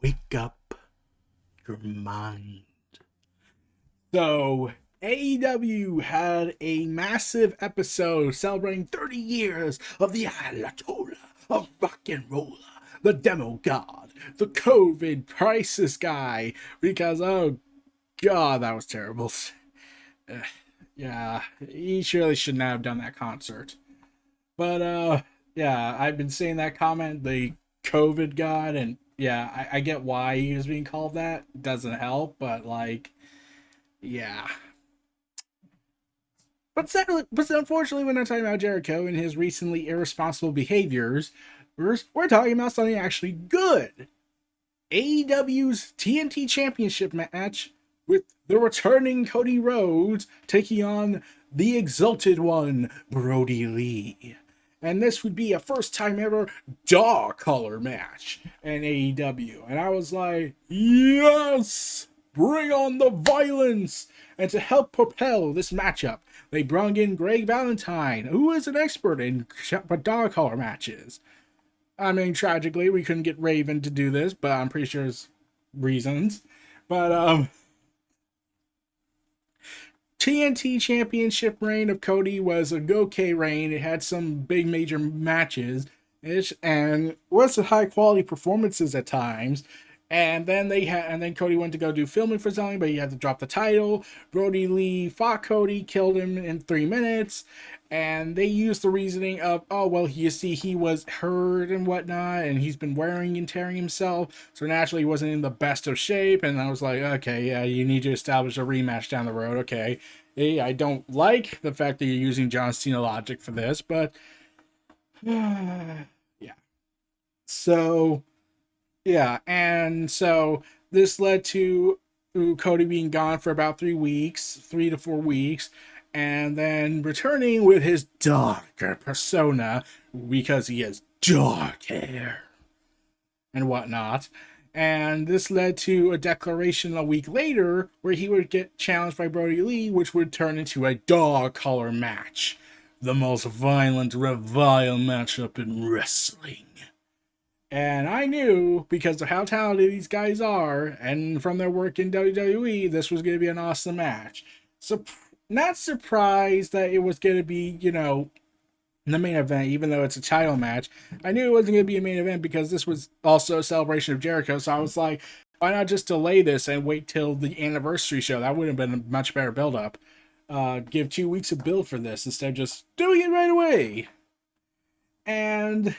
Wake up your mind. So, AEW had a massive episode celebrating 30 years of the Ayatollah of rock and roller, the demo god, the COVID crisis guy, because oh god, that was terrible. Yeah, he surely shouldn't have done that concert. But yeah, I've been seeing that comment, the COVID god, and yeah, I get why he was being called that. Doesn't help, but like, yeah. But unfortunately, we're not talking about Jericho and his recently irresponsible behaviors. We're talking about something actually good. AEW's TNT Championship match with the returning Cody Rhodes taking on the Exalted One, Brodie Lee. And this would be a first time ever dog collar match in AEW. And I was like, yes! Bring on the violence! And to help propel this matchup, they brought in Greg Valentine, who is an expert in dog collar matches. I mean, tragically, we couldn't get Raven to do this, but I'm pretty sure there's reasons. But TNT Championship reign of Cody was a okay reign. It had some big major matches, and was high quality performances at times. And then Cody went to go do filming for something, but he had to drop the title. Brodie Lee fought Cody, killed him in 3 minutes, and they used the reasoning of, oh well, you see, he was hurt and whatnot, and he's been wearing and tearing himself, so naturally he wasn't in the best of shape. And I was like, okay, yeah, you need to establish a rematch down the road. Okay, hey, I don't like the fact that you're using John Cena logic for this, but yeah. So yeah, and so this led to Cody being gone for about 3 weeks, 3 to 4 weeks, and then returning with his darker persona because he has dark hair and whatnot. And this led to a declaration a week later where he would get challenged by Brodie Lee, which would turn into a dog collar match. The most violent, revile matchup in wrestling. And I knew, because of how talented these guys are, and from their work in WWE, this was going to be an awesome match. So, not surprised that it was going to be, the main event, even though it's a title match. I knew it wasn't going to be a main event because this was also a celebration of Jericho. So I was like, why not just delay this and wait till the anniversary show? That would have been a much better build up. Give 2 weeks of build for this instead of just doing it right away. And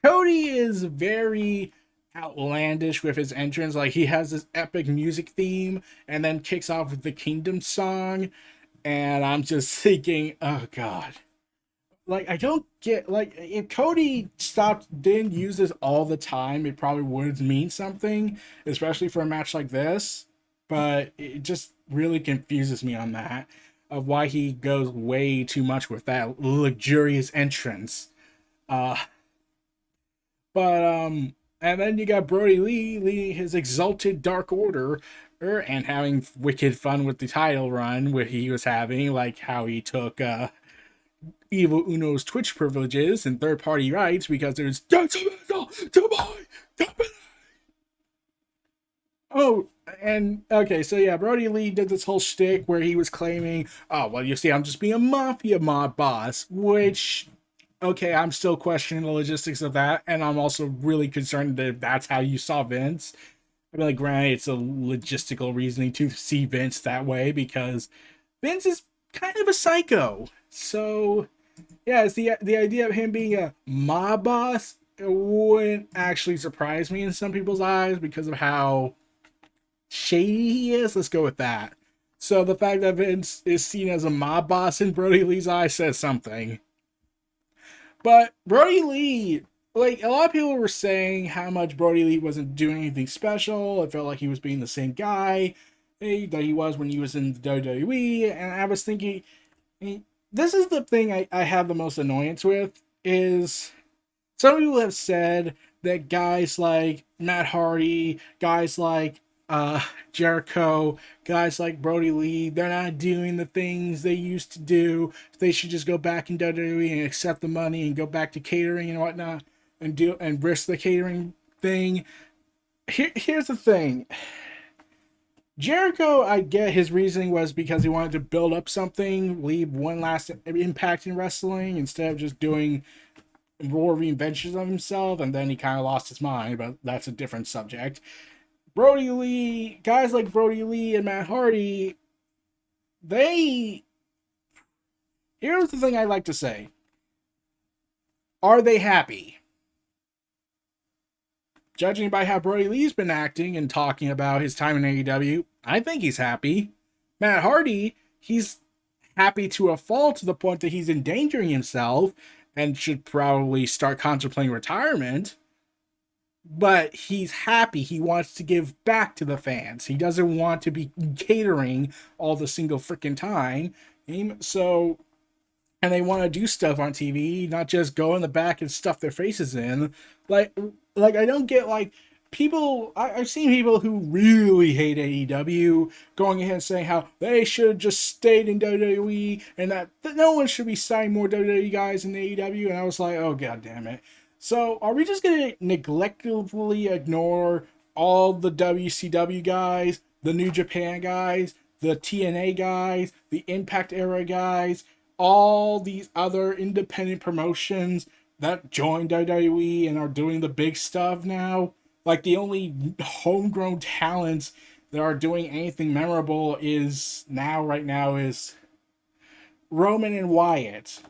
Cody is very outlandish with his entrance. Like, he has this epic music theme and then kicks off with the Kingdom song. And I'm just thinking, oh god. Like, I don't get, like, if Cody didn't use this all the time, it probably would mean something, especially for a match like this. But it just really confuses me on that, of why he goes way too much with that luxurious entrance. Uh, and then you got Brodie Lee leading his exalted Dark Order, and having wicked fun with the title run where he was having, like how he took Evil Uno's Twitch privileges and third party rights because there's detrimental to my company. Oh, and okay, so yeah, Brodie Lee did this whole shtick where he was claiming, oh, well, you see, I'm just being a mafia mob boss, which, okay, I'm still questioning the logistics of that, and I'm also really concerned that if that's how you saw Vince. I mean, like, granted, it's a logistical reasoning to see Vince that way because Vince is kind of a psycho. So, yeah, it's the idea of him being a mob boss. It wouldn't actually surprise me in some people's eyes because of how shady he is. Let's go with that. So the fact that Vince is seen as a mob boss in Brodie Lee's eyes says something. But Brodie Lee, like, a lot of people were saying how much Brodie Lee wasn't doing anything special. It felt like he was being the same guy that he was when he was in the WWE. And I was thinking, this is the thing I have the most annoyance with, is some people have said that guys like Matt Hardy, guys like Jericho, guys like Brodie Lee, they're not doing the things they used to do. They should just go back in WWE and accept the money and go back to catering and whatnot and risk the catering thing. Here's the thing. Jericho, I get his reasoning was because he wanted to build up something, leave one last impact in wrestling instead of just doing more reinventions of himself, and then he kind of lost his mind, but that's a different subject. Brodie Lee, guys like Brodie Lee and Matt Hardy, they. Here's the thing I like to say. Are they happy? Judging by how Brodie Lee's been acting and talking about his time in AEW, I think he's happy. Matt Hardy, he's happy to a fault to the point that he's endangering himself and should probably start contemplating retirement. But he's happy. He wants to give back to the fans. He doesn't want to be catering all the single freaking time. So, and they want to do stuff on TV, not just go in the back and stuff their faces in. Like, I don't get like people. I've seen people who really hate AEW going ahead and saying how they should have just stayed in WWE and that no one should be signing more WWE guys in AEW. And I was like, oh god damn it. So are we just gonna neglectfully ignore all the WCW guys, the New Japan guys, the TNA guys, the Impact era guys, all these other independent promotions that joined WWE and are doing the big stuff now? Like the only homegrown talents that are doing anything memorable is right now is Roman and Wyatt.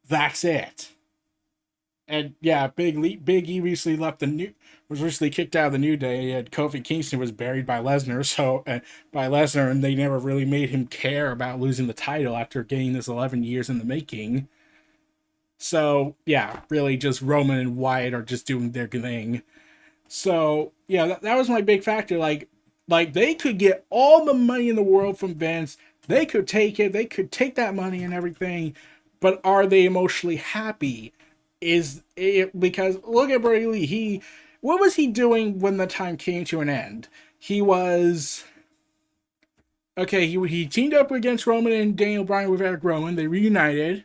That's it. And yeah, Big E recently was recently kicked out of the New Day, and Kofi Kingston was buried by Lesnar. And they never really made him care about losing the title after getting this 11 years in the making. So yeah, really, just Roman and Wyatt are just doing their thing. So yeah, that was my big factor. Like they could get all the money in the world from Vince. They could take it. They could take that money and everything. But are they emotionally happy? Is it because look at Brodie Lee? What was he doing when the time came to an end? He was okay. He teamed up against Roman and Daniel Bryan with Eric Rowan. They reunited,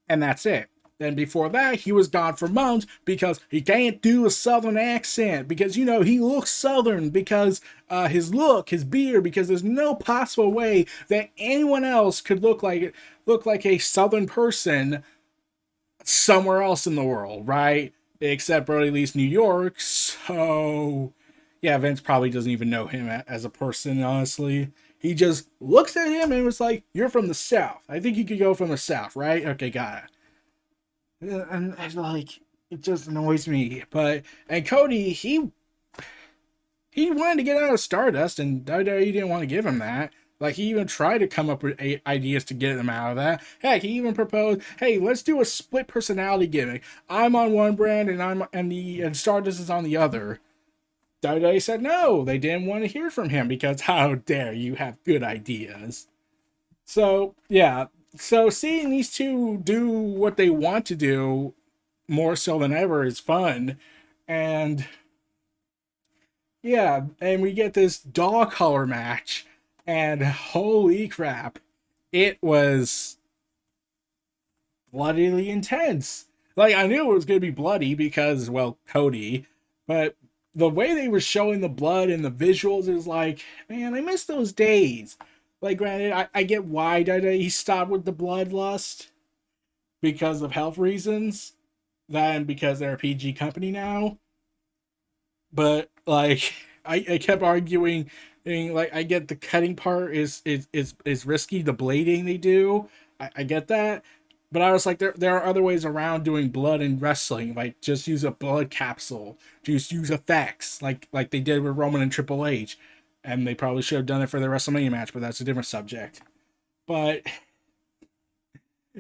and that's it. Then before that, he was gone for months because he can't do a southern accent because he looks southern because his look, his beard, because there's no possible way that anyone else could look like a southern person somewhere else in the world, right? Except Brodie Lee's New York. So yeah, Vince probably doesn't even know him as a person, honestly. He just looks at him and was like, "You're from the South. I think you could go from the South, right? Okay, got it." And like, it just annoys me. And Cody, he wanted to get out of Stardust, and WWE didn't want to give him that. Like, he even tried to come up with ideas to get him out of that. Heck, he even proposed, "Hey, let's do a split personality gimmick. I'm on one brand, and Stardust is on the other." WWE said no. They didn't want to hear from him because how dare you have good ideas. So yeah, so seeing these two do what they want to do more so than ever is fun. And yeah, and we get this dog collar match, and holy crap, it was bloodily intense. Like, I knew it was going to be bloody because, well, Cody, but the way they were showing the blood and the visuals is like, man, I miss those days. Like, granted, I get why he stopped with the bloodlust because of health reasons, then because they're a PG company now. But like, I kept arguing, like, I get the cutting part is risky, the blading they do, I get that, but I was like, there are other ways around doing blood in wrestling, like just use a blood capsule, just use effects, like they did with Roman and Triple H, and they probably should have done it for the WrestleMania match, but that's a different subject. But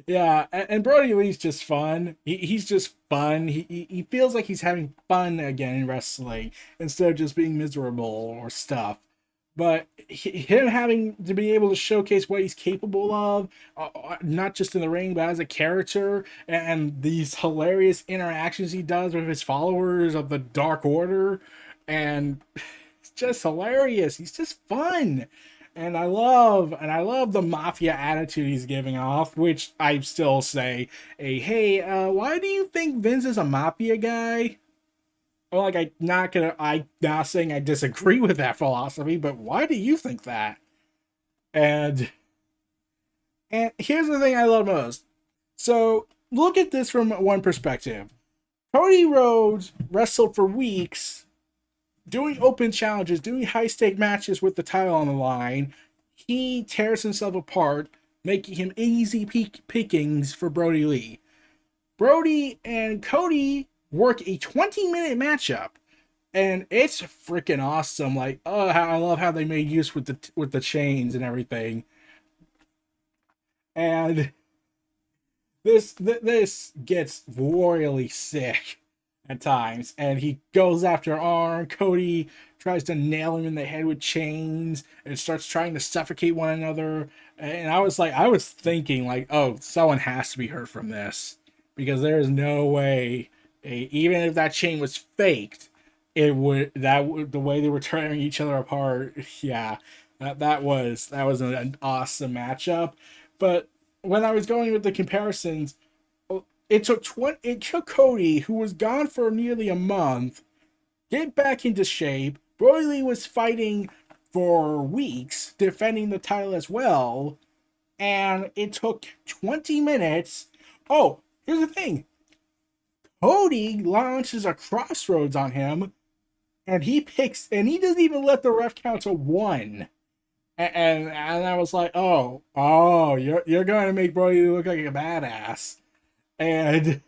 yeah, and Brodie Lee's just fun. He's just fun. He feels like he's having fun again in wrestling instead of just being miserable or stuff. But him having to be able to showcase what he's capable of, not just in the ring, but as a character, and these hilarious interactions he does with his followers of the Dark Order, and it's just hilarious. He's just fun. And I love the mafia attitude he's giving off, which I still say, hey, why do you think Vince is a mafia guy? like I'm not saying I disagree with that philosophy, but why do you think that? And here's the thing I love most. So look at this from one perspective. Cody Rhodes wrestled for weeks, doing open challenges, doing high stake matches with the title on the line. He tears himself apart, making him easy pickings for Brodie Lee. Brodie and Cody work a 20-minute matchup, and it's freaking awesome. Like, oh, I love how they made use with the chains and everything. And this gets royally sick at times, and he goes after Arn. Cody tries to nail him in the head with chains and starts trying to suffocate one another. And I was thinking like, oh, someone has to be hurt from this because there is no way, even if that chain was faked, it would the way they were tearing each other apart. Yeah, that was an awesome matchup. But when I was going with the comparisons, it took Cody, who was gone for nearly a month, get back into shape. Brodie Lee was fighting for weeks, defending the title as well, and it took 20 minutes. Oh, here's the thing. Cody launches a crossroads on him, and he doesn't even let the ref count to one. And I was like, oh, you're going to make Brodie look like a badass. And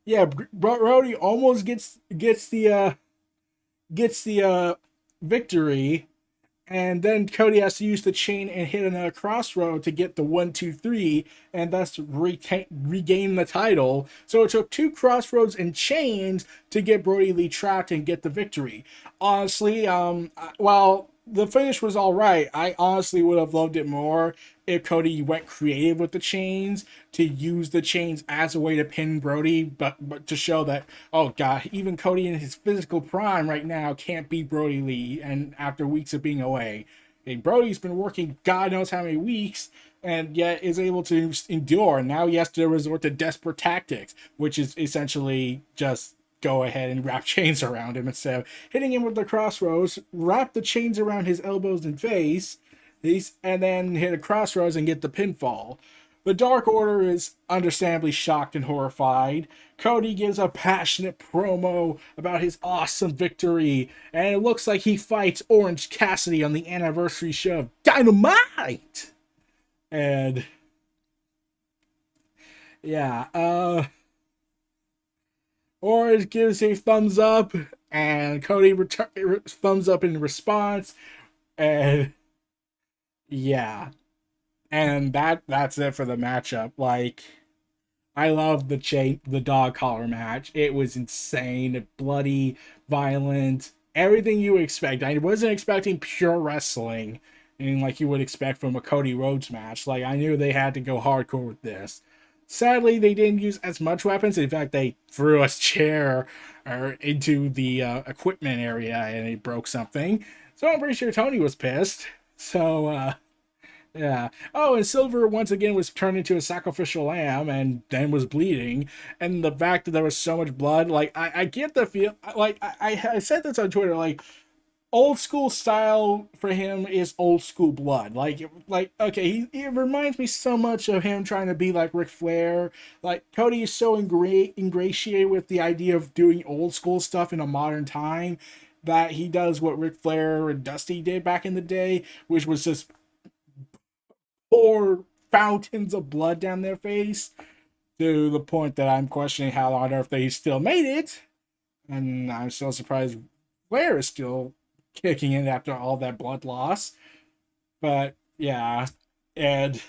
yeah, Brodie almost gets the victory, and then Cody has to use the chain and hit another crossroad to get the 1, 2, 3, and thus regain the title. So it took two crossroads and chains to get Brodie Lee trapped and get the victory. Honestly, while the finish was all right, I honestly would have loved it more if Cody went creative with the chains to use the chains as a way to pin Brodie, but to show that, oh god, even Cody in his physical prime right now can't beat Brodie Lee, and after weeks of being away. And Brodie's been working God knows how many weeks, and yet is able to endure. And now he has to resort to desperate tactics, which is essentially just go ahead and wrap chains around him instead of hitting him with the crossroads, wrap the chains around his elbows and face, and then hit a crossroads and get the pinfall. The Dark Order is understandably shocked and horrified. Cody gives a passionate promo about his awesome victory, and it looks like he fights Orange Cassidy on the anniversary show of Dynamite. And yeah, Orange gives a thumbs up, and Cody thumbs up in response, and yeah, and that's it for the matchup. Like, I love the dog collar match. It was insane, bloody, violent, everything you expect. I wasn't expecting pure wrestling, and like you would expect from a Cody Rhodes match. Like, I knew they had to go hardcore with this. Sadly, they didn't use as much weapons. In fact, they threw a chair into the equipment area and it broke something. So I'm pretty sure Tony was pissed. So yeah. Oh, and Silver once again was turned into a sacrificial lamb and then was bleeding. And the fact that there was so much blood, like, I get the feel, like, I said this on Twitter, like, old school style for him is old school blood. Like okay, he reminds me so much of him trying to be like Ric Flair. Like, Cody is so ingratiated with the idea of doing old school stuff in a modern time that he does what Ric Flair and Dusty did back in the day, which was just pour fountains of blood down their face to the point that I'm questioning how on earth they still made it. And I'm still surprised Flair is still kicking it after all that blood loss. But yeah, and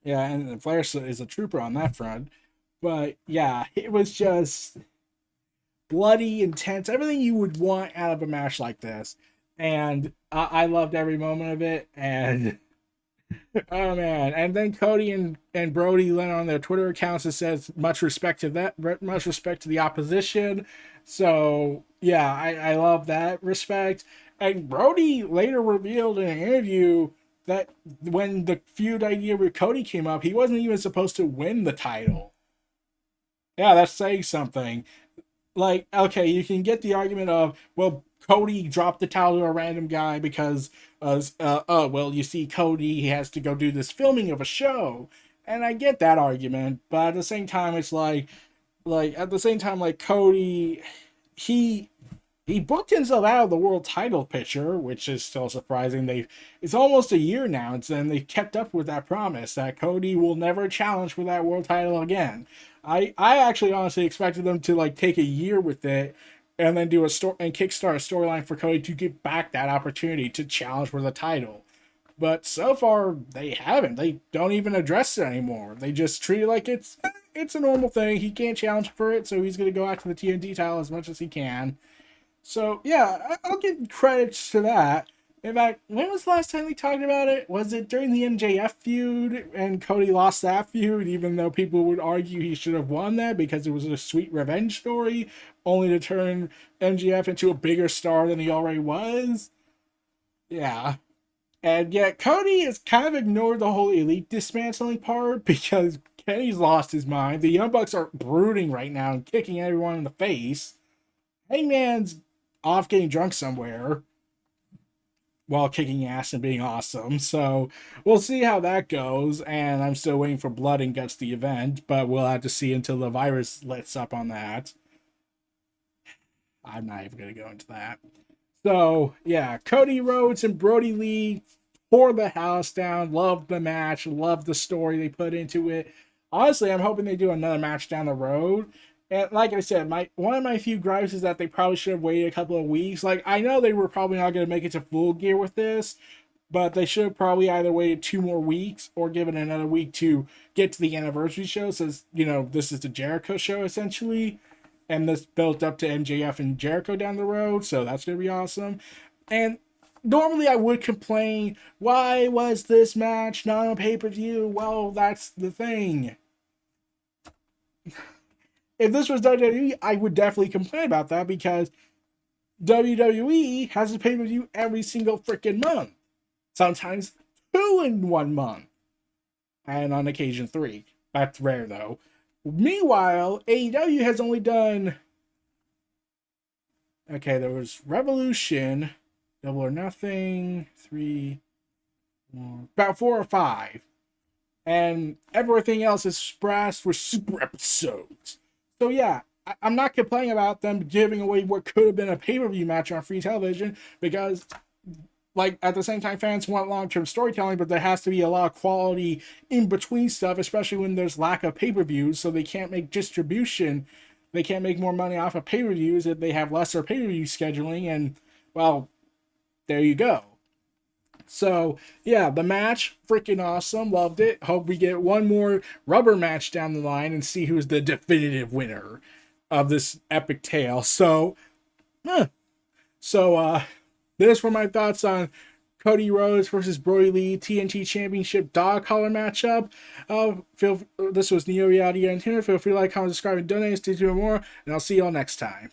and Flair is a trooper on that front. But yeah, it was just bloody, intense, everything you would want out of a match like this. And I loved every moment of it. And oh man! And then Cody and Brodie went on their Twitter accounts and says much respect to that, much respect to the opposition. So yeah, I love that respect. And Brodie later revealed in an interview that when the feud idea with Cody came up, he wasn't even supposed to win the title. Yeah, that's saying something. like, okay, you can get the argument of, well, Cody dropped the title to a random guy because, oh, well, you see, Cody, he has to go do this filming of a show, and I get that argument, but at the same time, it's like Cody, he he booked himself out of the world title picture, which is still surprising. It's almost a year now, and they kept up with that promise that Cody will never challenge for that world title again. I actually honestly expected them to like take a year with it and then do a story and kickstart a storyline for Cody to get back that opportunity to challenge for the title. But so far they haven't. They don't even address it anymore. They just treat it like it's a normal thing. He can't challenge for it, so he's gonna go after the TNT title as much as he can. So yeah, I'll give credits to that. In fact, when was the last time we talked about it? Was it during the MJF feud and Cody lost that feud, even though people would argue he should have won that because it was a sweet revenge story, only to turn MJF into a bigger star than he already was? Yeah. And yet Cody has kind of ignored the whole elite dismantling part because Kenny's lost his mind. The Young Bucks are brooding right now and kicking everyone in the face. Hangman's off getting drunk somewhere while kicking ass and being awesome. So we'll see how that goes. And I'm still waiting for Blood and Guts the event, but we'll have to see until the virus lets up on that. I'm not even going to go into that. So yeah, Cody Rhodes and Brodie Lee tore the house down. Loved the match. Loved the story they put into it. Honestly, I'm hoping they do another match down the road. And like I said, one of my few gripes is that they probably should have waited a couple of weeks. Like, I know they were probably not going to make it to Full Gear with this, but they should have probably either waited 2 more weeks or given another week to get to the anniversary show. Since, this is the Jericho show essentially, and this built up to MJF and Jericho down the road, so that's going to be awesome. And normally I would complain, why was this match not on pay-per-view? Well, that's the thing. If this was WWE, I would definitely complain about that because WWE has a pay-per-view every single freaking month. Sometimes 2 in 1 month. And on occasion 3. That's rare though. Meanwhile, AEW has only done... Okay, there was Revolution, Double or Nothing, 3, 4, about 4 or 5. And everything else is sparse for super episodes. So yeah, I'm not complaining about them giving away what could have been a pay-per-view match on free television because, like, at the same time, fans want long-term storytelling, but there has to be a lot of quality in between stuff, especially when there's lack of pay-per-views, so they can't make distribution. They can't make more money off of pay-per-views if they have lesser pay-per-view scheduling, and, well, there you go. So, yeah, the match, freaking awesome. Loved it. Hope we get one more rubber match down the line and see who's the definitive winner of this epic tale. So, this were my thoughts on Cody Rhodes versus Brodie Lee TNT Championship dog collar matchup. This was Neo Reality Entertainment. Feel free to like, comment, subscribe, and donate to do more, and I'll see y'all next time.